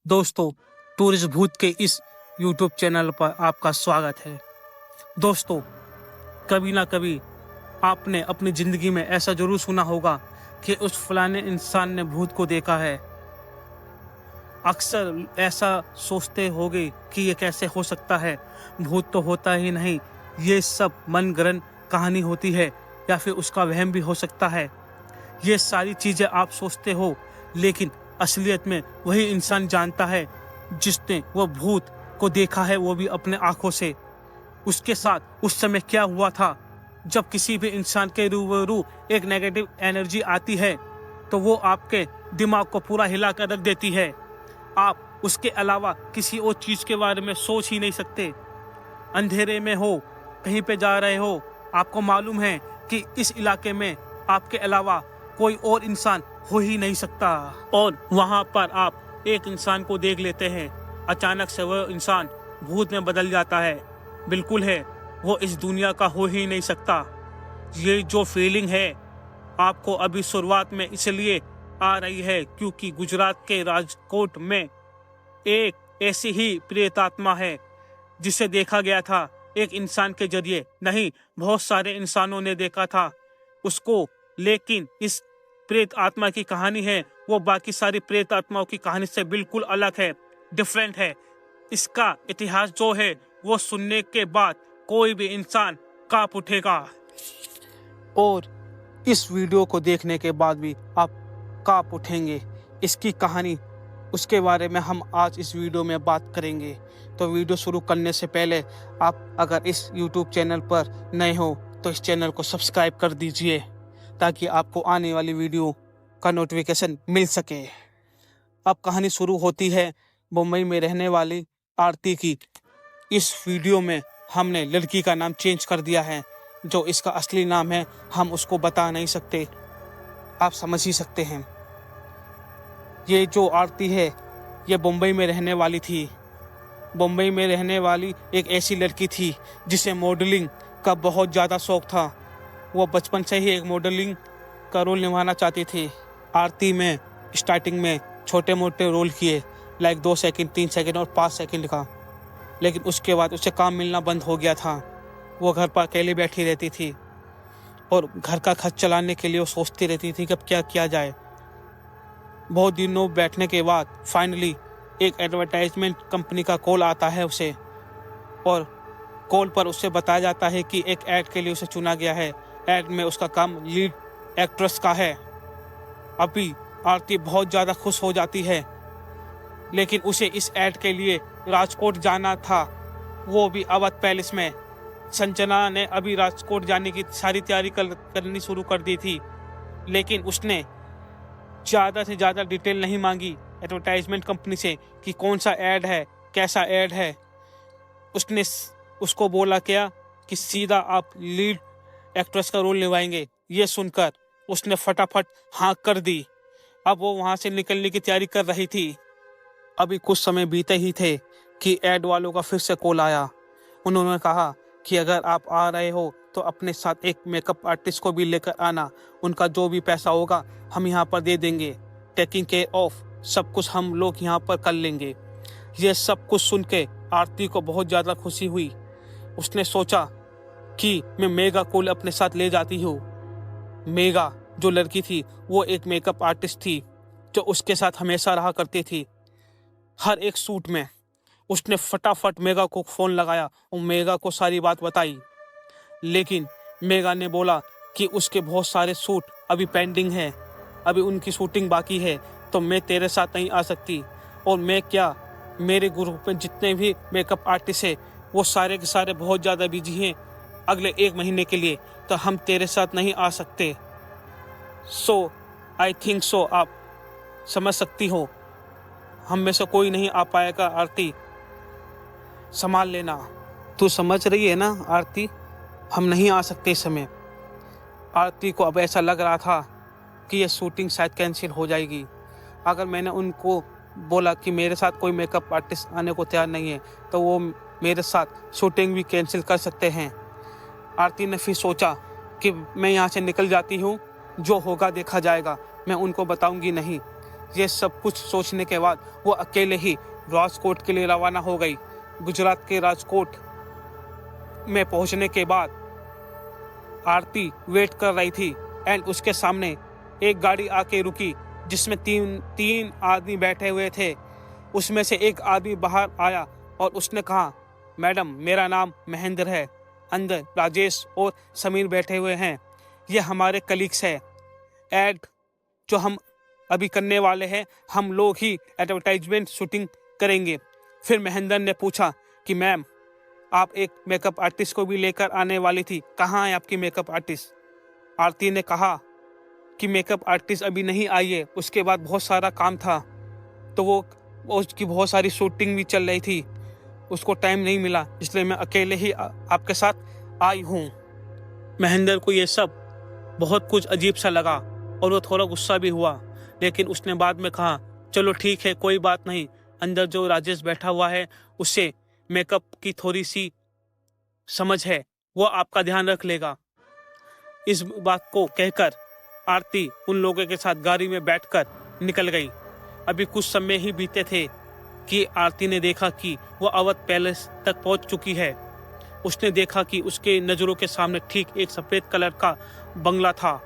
दोस्तों, टूरिस्ट भूत के इस यूट्यूब चैनल पर आपका स्वागत है। दोस्तों, कभी ना कभी आपने अपनी ज़िंदगी में ऐसा ज़रूर सुना होगा कि उस फलाने इंसान ने भूत को देखा है। अक्सर ऐसा सोचते होगे कि ये कैसे हो सकता है, भूत तो होता ही नहीं, ये सब मनगढ़ंत कहानी होती है या फिर उसका वहम भी हो सकता है। ये सारी चीज़ें आप सोचते हो, लेकिन असलियत में वही इंसान जानता है जिसने वो भूत को देखा है, वो भी अपने आंखों से। उसके साथ उस समय क्या हुआ था, जब किसी भी इंसान के रूबरू एक नेगेटिव एनर्जी आती है तो वो आपके दिमाग को पूरा हिला कर रख देती है। आप उसके अलावा किसी और चीज़ के बारे में सोच ही नहीं सकते। अंधेरे में हो, कहीं पे जा रहे हो, आपको मालूम है कि इस इलाके में आपके अलावा कोई और इंसान हो ही नहीं सकता, और वहां पर आप एक इंसान को देख लेते हैं। अचानक से वह इंसान भूत में बदल जाता है। बिल्कुल है, वो इस दुनिया का हो ही नहीं सकता। ये जो फीलिंग है आपको अभी शुरुआत में इसलिए आ रही है क्योंकि गुजरात के राजकोट में एक ऐसी ही प्रेतात्मा है जिसे देखा गया था एक इंसान के जरिए नहीं, बहुत सारे इंसानों ने देखा था उसको। लेकिन इस प्रेत आत्मा की कहानी है वो बाकी सारी प्रेत आत्माओं की कहानी से बिल्कुल अलग है, डिफरेंट है। इसका इतिहास जो है वो सुनने के बाद कोई भी इंसान कांप उठेगा, और इस वीडियो को देखने के बाद भी आप कांप उठेंगे। इसकी कहानी, उसके बारे में हम आज इस वीडियो में बात करेंगे। तो वीडियो शुरू करने से पहले आप अगर इस YouTube चैनल पर नए हो तो इस चैनल को सब्सक्राइब कर दीजिए ताकि आपको आने वाली वीडियो का नोटिफिकेशन मिल सके। अब कहानी शुरू होती है मुंबई में रहने वाली आरती की। इस वीडियो में हमने लड़की का नाम चेंज कर दिया है, जो इसका असली नाम है हम उसको बता नहीं सकते, आप समझ ही सकते हैं। ये जो आरती है ये मुंबई में रहने वाली थी। मुंबई में रहने वाली एक ऐसी लड़की थी जिसे मॉडलिंग का बहुत ज़्यादा शौक था। वो बचपन से ही एक मॉडलिंग का रोल निभाना चाहती थी। आरती में स्टार्टिंग में छोटे मोटे रोल किए, लाइक 2 सेकंड, 3 सेकंड और 5 सेकंड का। लेकिन उसके बाद उसे काम मिलना बंद हो गया था। वो घर पर अकेले बैठी रहती थी और घर का खर्च चलाने के लिए वो सोचती रहती थी कि अब क्या किया जाए। बहुत दिनों बैठने के बाद फाइनली एक एडवर्टाइजमेंट कंपनी का कॉल आता है उसे, और कॉल पर उससे बताया जाता है कि एक ऐड के लिए उसे चुना गया है। ऐड में उसका काम लीड एक्ट्रेस का है। अभी आरती बहुत ज़्यादा खुश हो जाती है, लेकिन उसे इस ऐड के लिए राजकोट जाना था, वो भी अवध पैलेस में। संजना ने अभी राजकोट जाने की सारी तैयारी करनी शुरू कर दी थी, लेकिन उसने ज़्यादा से ज़्यादा डिटेल नहीं मांगी एडवर्टाइजमेंट कंपनी से कि कौन सा ऐड है, कैसा ऐड है। उसने उसको बोला क्या कि सीधा आप लीड एक्ट्रेस का रोल निभाएंगे। ये सुनकर उसने फटाफट हाँ कर दी। अब वो वहाँ से निकलने की तैयारी कर रही थी। अभी कुछ समय बीते ही थे कि ऐड वालों का फिर से कॉल आया। उन्होंने कहा कि अगर आप आ रहे हो तो अपने साथ एक मेकअप आर्टिस्ट को भी लेकर आना, उनका जो भी पैसा होगा हम यहाँ पर दे देंगे, टेकिंग केयर ऑफ सब कुछ हम लोग यहाँ पर कर लेंगे। ये सब कुछ सुन के आरती को बहुत ज़्यादा खुशी हुई। उसने सोचा कि मैं मेगा को अपने साथ ले जाती हूँ। मेगा जो लड़की थी वो एक मेकअप आर्टिस्ट थी जो उसके साथ हमेशा रहा करती थी हर एक शूट में। उसने फटाफट मेगा को फ़ोन लगाया और मेगा को सारी बात बताई, लेकिन मेगा ने बोला कि उसके बहुत सारे शूट अभी पेंडिंग हैं, अभी उनकी शूटिंग बाकी है, तो मैं तेरे साथ नहीं आ सकती। और मैं क्या, मेरे ग्रुप में जितने भी मेकअप आर्टिस्ट हैं वो सारे के सारे बहुत ज़्यादा बिजी हैं अगले 1 महीने के लिए, तो हम तेरे साथ नहीं आ सकते। सो आई थिंक सो आप समझ सकती हो, हम में से कोई नहीं आ पाएगा। आरती संभाल लेना। तू समझ रही है ना आरती, हम नहीं आ सकते इस समय। आरती को अब ऐसा लग रहा था कि ये शूटिंग शायद कैंसिल हो जाएगी। अगर मैंने उनको बोला कि मेरे साथ कोई मेकअप आर्टिस्ट आने को तैयार नहीं है तो वो मेरे साथ शूटिंग भी कैंसिल कर सकते हैं। आरती ने फिर सोचा कि मैं यहाँ से निकल जाती हूँ, जो होगा देखा जाएगा, मैं उनको बताऊँगी नहीं। ये सब कुछ सोचने के बाद वो अकेले ही राजकोट के लिए रवाना हो गई। गुजरात के राजकोट में पहुंचने के बाद आरती वेट कर रही थी एंड उसके सामने एक गाड़ी आके रुकी जिसमें तीन आदमी बैठे हुए थे। उसमें से एक आदमी बाहर आया और उसने कहा, मैडम मेरा नाम महेंद्र है, अंदर राजेश और समीर बैठे हुए हैं, ये हमारे कलीग्स हैं। एड जो हम अभी करने वाले हैं, हम लोग ही एडवर्टाइजमेंट शूटिंग करेंगे। फिर महेंद्र ने पूछा कि मैम आप एक मेकअप आर्टिस्ट को भी लेकर आने वाली थी, कहाँ है आपकी मेकअप आर्टिस्ट? आरती ने कहा कि मेकअप आर्टिस्ट अभी नहीं आई है, उसके बाद बहुत सारा काम था, तो वो उसकी बहुत सारी शूटिंग भी चल रही थी, उसको टाइम नहीं मिला, इसलिए मैं अकेले ही आपके साथ आई हूँ। महेंद्र को ये सब बहुत कुछ अजीब सा लगा और वो थोड़ा गुस्सा भी हुआ, लेकिन उसने बाद में कहा, चलो ठीक है कोई बात नहीं, अंदर जो राजेश बैठा हुआ है उससे मेकअप की थोड़ी सी समझ है, वो आपका ध्यान रख लेगा। इस बात को कहकर आरती उन लोगों के साथ गाड़ी में बैठकर निकल गई। अभी कुछ समय ही बीते थे कि आरती ने देखा कि वो अवध पैलेस तक पहुंच चुकी है। उसने देखा कि उसके नज़रों के सामने ठीक एक सफ़ेद कलर का बंगला था,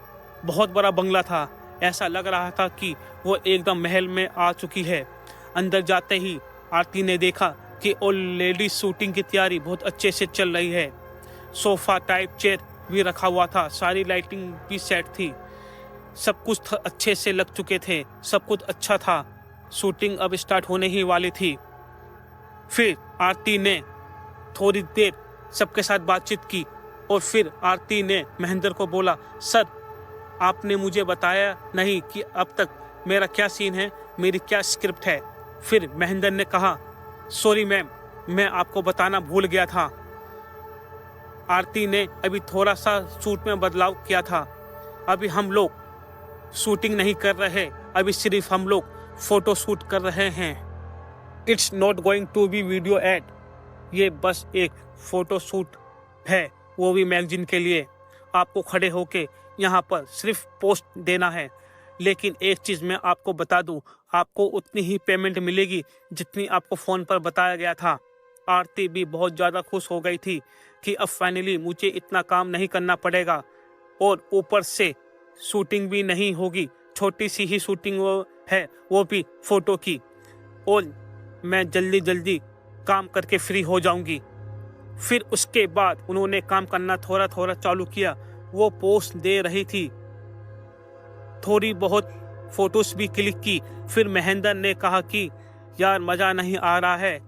बहुत बड़ा बंगला था। ऐसा लग रहा था कि वो एकदम महल में आ चुकी है। अंदर जाते ही आरती ने देखा कि ऑलरेडी शूटिंग की तैयारी बहुत अच्छे से चल रही है। सोफा टाइप चेयर भी रखा हुआ था, सारी लाइटिंग भी सेट थी, सब कुछ अच्छे से लग चुके थे, सब कुछ अच्छा था। शूटिंग अब स्टार्ट होने ही वाली थी। फिर आरती ने थोड़ी देर सबके साथ बातचीत की और फिर आरती ने महेंद्र को बोला, सर आपने मुझे बताया नहीं कि अब तक मेरा क्या सीन है, मेरी क्या स्क्रिप्ट है। फिर महेंद्र ने कहा, सॉरी मैम, मैं आपको बताना भूल गया था। आरती ने अभी थोड़ा सा शूट में बदलाव किया था। अभी हम लोग शूटिंग नहीं कर रहे, अभी सिर्फ हम लोग फोटो शूट कर रहे हैं। It's not going to be video ad, ये बस एक फोटो शूट है, वो भी मैगजीन के लिए। आपको खड़े होके यहाँ पर सिर्फ पोस्ट देना है। लेकिन एक चीज़ मैं आपको बता दूँ, आपको उतनी ही पेमेंट मिलेगी जितनी आपको फ़ोन पर बताया गया था। आरती भी बहुत ज़्यादा खुश हो गई थी कि अब फाइनली मुझे इतना काम नहीं करना पड़ेगा और ऊपर से शूटिंग भी नहीं होगी, छोटी सी ही शूटिंग वो है, वो भी फ़ोटो की, और मैं जल्दी जल्दी काम करके फ्री हो जाऊंगी। फिर उसके बाद उन्होंने काम करना थोड़ा थोड़ा चालू किया। वो पोस्ट दे रही थी, थोड़ी बहुत फोटोज भी क्लिक की। फिर महेंद्र ने कहा कि यार मज़ा नहीं आ रहा है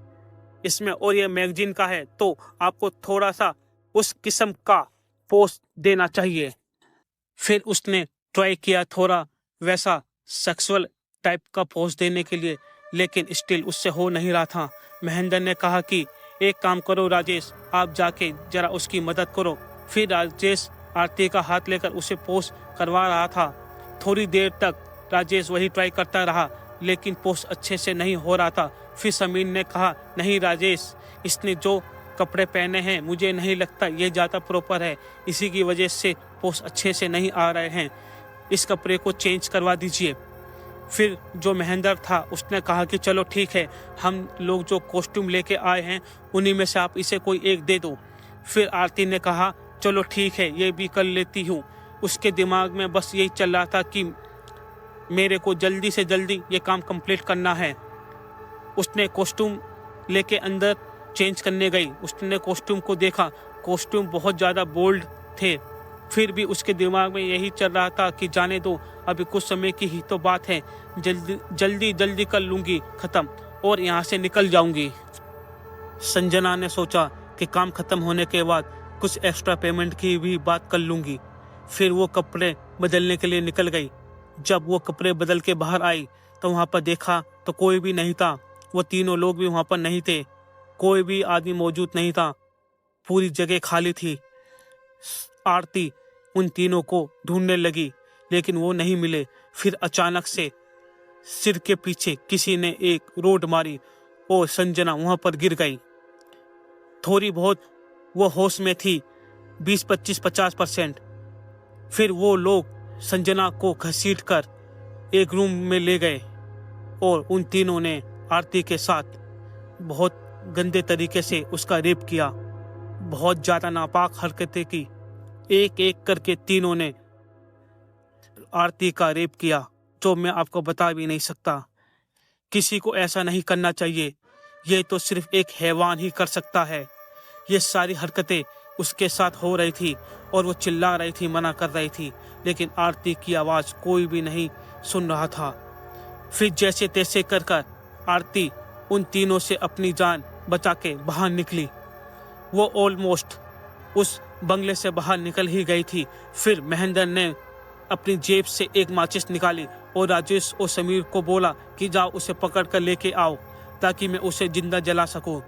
इसमें, और ये मैगजीन का है तो आपको थोड़ा सा उस किस्म का पोस्ट देना चाहिए। फिर उसने ट्राई किया थोड़ा वैसा सेक्सुअल टाइप का पोस्ट देने के लिए, लेकिन स्टिल उससे हो नहीं रहा था। महेंद्र ने कहा कि एक काम करो राजेश, आप जाके जरा उसकी मदद करो। फिर राजेश आरती का हाथ लेकर उसे पोस्ट करवा रहा था। थोड़ी देर तक राजेश वही ट्राई करता रहा, लेकिन पोस्ट अच्छे से नहीं हो रहा था। फिर समीर ने कहा, नहीं राजेश, इसने जो कपड़े पहने हैं मुझे नहीं लगता ये ज़्यादा प्रॉपर है, इसी की वजह से पोस्ट अच्छे से नहीं आ रहे हैं, इस कपड़े को चेंज करवा दीजिए। फिर जो महेंद्र था उसने कहा कि चलो ठीक है, हम लोग जो कॉस्ट्यूम लेके आए हैं उन्हीं में से आप इसे कोई एक दे दो। फिर आरती ने कहा चलो ठीक है, ये भी कर लेती हूँ। उसके दिमाग में बस यही चल रहा था कि मेरे को जल्दी से जल्दी ये काम कंप्लीट करना है। उसने कॉस्ट्यूम लेके अंदर चेंज करने गई। उसने कॉस्ट्यूम को देखा, कॉस्ट्यूम बहुत ज़्यादा बोल्ड थे। फिर भी उसके दिमाग में यही चल रहा था कि जाने दो, अभी कुछ समय की ही तो बात है, जल्दी जल्दी कर लूँगी ख़त्म और यहाँ से निकल जाऊँगी। संजना ने सोचा कि काम ख़त्म होने के बाद कुछ एक्स्ट्रा पेमेंट की भी बात कर लूँगी। फिर वो कपड़े बदलने के लिए निकल गई। जब वो कपड़े बदल के बाहर आई तो वहाँ पर देखा तो कोई भी नहीं था। वो तीनों लोग भी वहाँ पर नहीं थे, कोई भी आदमी मौजूद नहीं था, पूरी जगह खाली थी। आरती उन तीनों को ढूंढने लगी लेकिन वो नहीं मिले। फिर अचानक से सिर के पीछे किसी ने एक रोड मारी और संजना वहाँ पर गिर गई। थोड़ी बहुत वो होश में थी, 20-25-50%। फिर वो लोग संजना को घसीटकर एक रूम में ले गए। और उन तीनों ने आरती के साथ बहुत गंदे तरीके से उसका रेप किया, बहुत ज़्यादा नापाक हरकतें की। एक एक करके तीनों ने आरती का रेप किया, जो मैं आपको बता भी नहीं सकता। किसी को ऐसा नहीं करना चाहिए, ये तो सिर्फ एक हैवान ही कर सकता है। ये सारी हरकतें उसके साथ हो रही थी और वो चिल्ला रही थी, मना कर रही थी, लेकिन आरती की आवाज़ कोई भी नहीं सुन रहा था। फिर जैसे तैसे कर कर आरती उन तीनों से अपनी जान बचा के बाहर निकली। वो ऑलमोस्ट उस बंगले से बाहर निकल ही गई थी। फिर महेंद्र ने अपनी जेब से एक माचिस निकाली और राजेश और समीर को बोला कि जाओ उसे पकड़ कर लेके आओ ताकि मैं उसे जिंदा जला सकूं।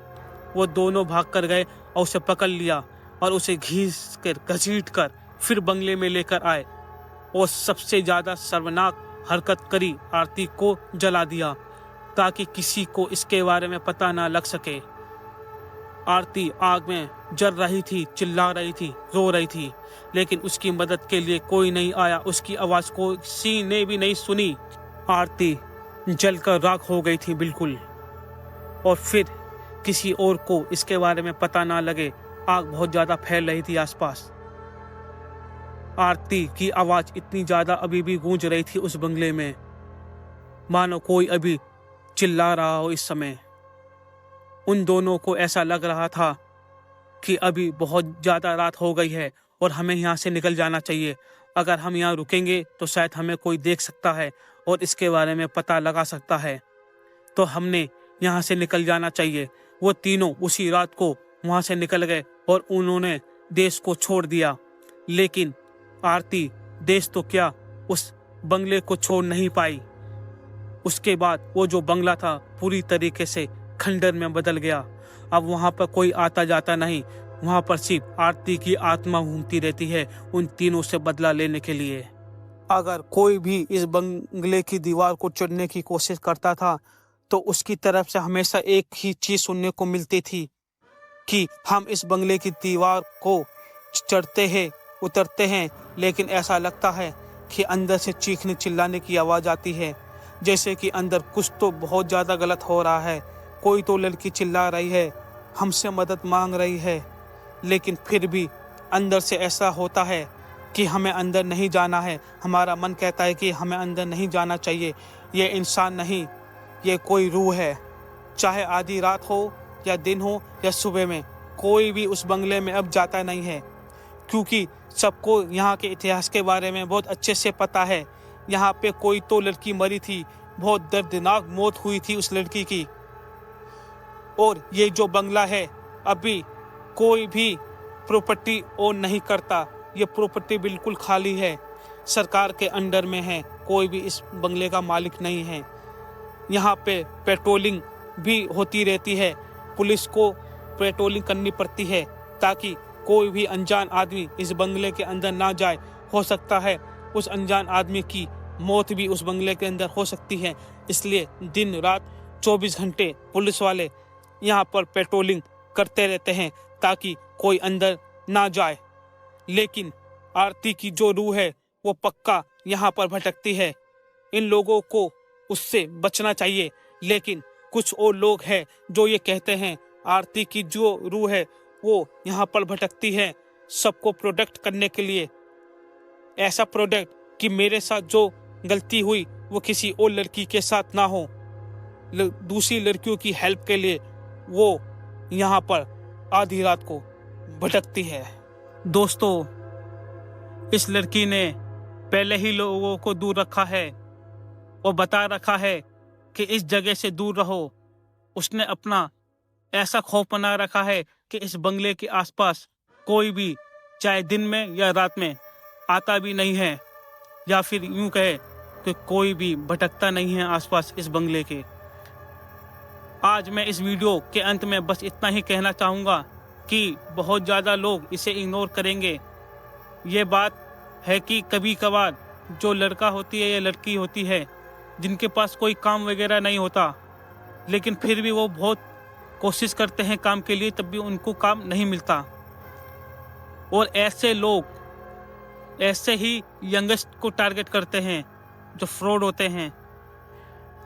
वो दोनों भाग कर गए और उसे पकड़ लिया और उसे घीस कर घसीट कर फिर बंगले में लेकर आए और सबसे ज़्यादा शर्मनाक हरकत करी, आरती को जला दिया ताकि किसी को इसके बारे में पता ना लग सके। आरती आग में जल रही थी, चिल्ला रही थी, रो रही थी, लेकिन उसकी मदद के लिए कोई नहीं आया। उसकी आवाज़ को किसी ने भी नहीं सुनी। आरती जलकर राख हो गई थी बिल्कुल। और फिर किसी और को इसके बारे में पता ना लगे, आग बहुत ज़्यादा फैल रही थी आसपास। आरती की आवाज़ इतनी ज़्यादा अभी भी गूंज रही थी उस बंगले में, मानो कोई अभी चिल्ला रहा हो इस समय। उन दोनों को ऐसा लग रहा था कि अभी बहुत ज़्यादा रात हो गई है और हमें यहाँ से निकल जाना चाहिए। अगर हम यहाँ रुकेंगे तो शायद हमें कोई देख सकता है और इसके बारे में पता लगा सकता है, तो हमने यहाँ से निकल जाना चाहिए। वो तीनों उसी रात को वहाँ से निकल गए और उन्होंने देश को छोड़ दिया। लेकिन आरती देश तो क्या, उस बंगले को छोड़ नहीं पाई। उसके बाद वो जो बंगला था पूरी तरीके से खंडर में बदल गया। अब वहाँ पर कोई आता जाता नहीं, वहाँ पर सिर्फ आरती की आत्मा घूमती रहती है उन तीनों से बदला लेने के लिए। अगर कोई भी इस बंगले की दीवार को चढ़ने की कोशिश करता था तो उसकी तरफ से हमेशा एक ही चीज़ सुनने को मिलती थी कि हम इस बंगले की दीवार को चढ़ते हैं, उतरते हैं, लेकिन ऐसा लगता है कि अंदर से चीखने चिल्लाने की आवाज़ आती है, जैसे कि अंदर कुछ तो बहुत ज़्यादा गलत हो रहा है। कोई तो लड़की चिल्ला रही है, हमसे मदद मांग रही है, लेकिन फिर भी अंदर से ऐसा होता है कि हमें अंदर नहीं जाना है। हमारा मन कहता है कि हमें अंदर नहीं जाना चाहिए। ये इंसान नहीं, ये कोई रूह है। चाहे आधी रात हो या दिन हो या सुबह में, कोई भी उस बंगले में अब जाता नहीं है, क्योंकि सबको यहाँ के इतिहास के बारे में बहुत अच्छे से पता है। यहाँ पे कोई तो लड़की मरी थी, बहुत दर्दनाक मौत हुई थी उस लड़की की। और ये जो बंगला है, अभी कोई भी प्रॉपर्टी ओन नहीं करता। ये प्रॉपर्टी बिल्कुल खाली है, सरकार के अंडर में है, कोई भी इस बंगले का मालिक नहीं है। यहाँ पे पेट्रोलिंग भी होती रहती है, पुलिस को पेट्रोलिंग करनी पड़ती है ताकि कोई भी अनजान आदमी इस बंगले के अंदर ना जाए। हो सकता है उस अनजान आदमी की मौत भी उस बंगले के अंदर हो सकती है, इसलिए दिन रात 24 घंटे पुलिस वाले यहाँ पर पेट्रोलिंग करते रहते हैं ताकि कोई अंदर ना जाए। लेकिन आरती की जो रूह है वो पक्का यहाँ पर भटकती है। इन लोगों को उससे बचना चाहिए, लेकिन कुछ और लोग हैं जो ये कहते हैं आरती की जो रूह है वो यहाँ पर भटकती है सबको प्रोटेक्ट करने के लिए। ऐसा प्रोटेक्ट कि मेरे साथ जो गलती हुई वो किसी और लड़की के साथ ना हो। दूसरी लड़कियों की हेल्प के लिए वो यहाँ पर आधी रात को भटकती है। दोस्तों, इस लड़की ने पहले ही लोगों को दूर रखा है और बता रखा है कि इस जगह से दूर रहो। उसने अपना ऐसा खौफ बना रखा है कि इस बंगले के आसपास कोई भी, चाहे दिन में या रात में, आता भी नहीं है, या फिर यूं कहे कि कोई भी भटकता नहीं है आसपास इस बंगले के। आज मैं इस वीडियो के अंत में बस इतना ही कहना चाहूँगा कि बहुत ज़्यादा लोग इसे इग्नोर करेंगे। ये बात है कि कभी कभार जो लड़का होती है या लड़की होती है जिनके पास कोई काम वगैरह नहीं होता, लेकिन फिर भी वो बहुत कोशिश करते हैं काम के लिए, तब भी उनको काम नहीं मिलता। और ऐसे लोग ऐसे ही यंगस्ट को टारगेट करते हैं जो फ्रॉड होते हैं।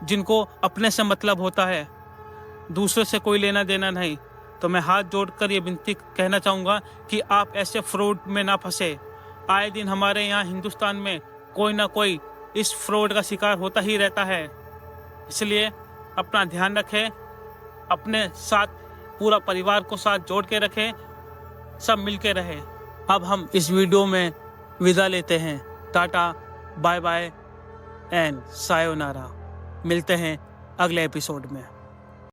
जिनको अपने से मतलब होता है, दूसरे से कोई लेना देना नहीं। तो मैं हाथ जोड़कर ये विनती कहना चाहूँगा कि आप ऐसे फ्रॉड में ना फंसे। आए दिन हमारे यहाँ हिंदुस्तान में कोई ना कोई इस फ्रॉड का शिकार होता ही रहता है। इसलिए अपना ध्यान रखें, अपने साथ पूरा परिवार को साथ जोड़ के रखें, सब मिल के रहें। अब हम इस वीडियो में विदा लेते हैं। Tata, bye bye and sayonara. मिलते हैं अगले एपिसोड में।